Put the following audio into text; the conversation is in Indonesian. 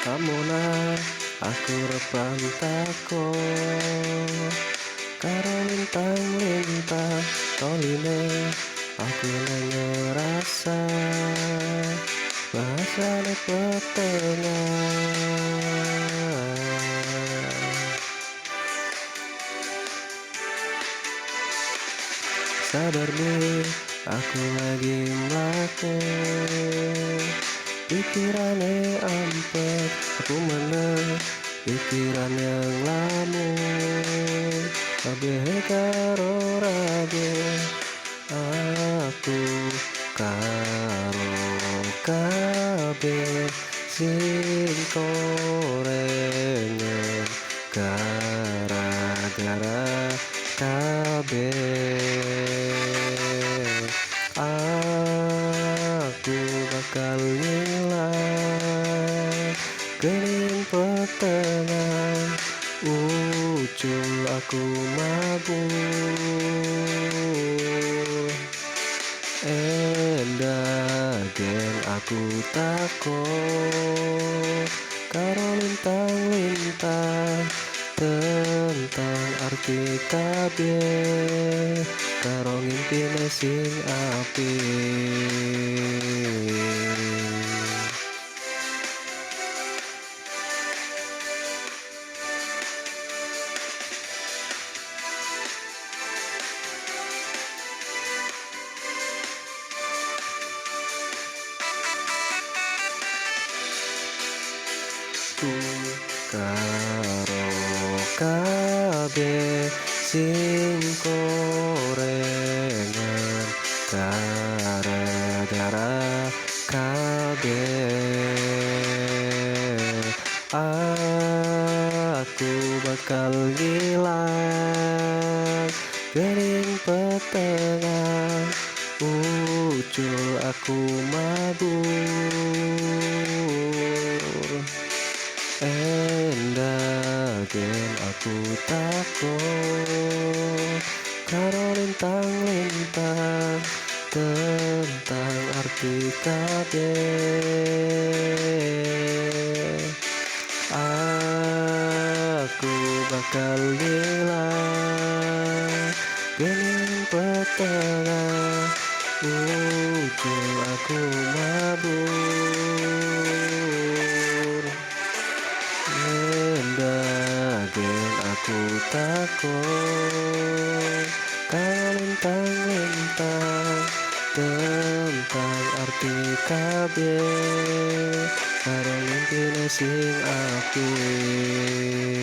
Amuna aku repan tako karo lintang-lintang toline aku ngerasa bahasane petengah. Sadar deh, aku lagi mate. Pikirannya ampet, aku menang. Pikiran yang lamun, kabeh karo ragu. Aku karo kabeh sing korengan gara-gara kabeh. Aku bakal ngilang kening petengah ucul aku mabur. Endagen aku takut karo lintang-lintang tentang arti kabeh karo ngimpine sing apik. Ku karo kabeh sing korengan gara-gara kabeh. Aku bakal ngilang kening petengah ucul aku mabur. Endagen aku takut karo lintang-lintang tentang arti kabeh. Aku bakal hilang gening petengah ucul aku mabur. Mendagen aku takut karo lintang-lintang tentang arti kabeh karo mimpine sing apik.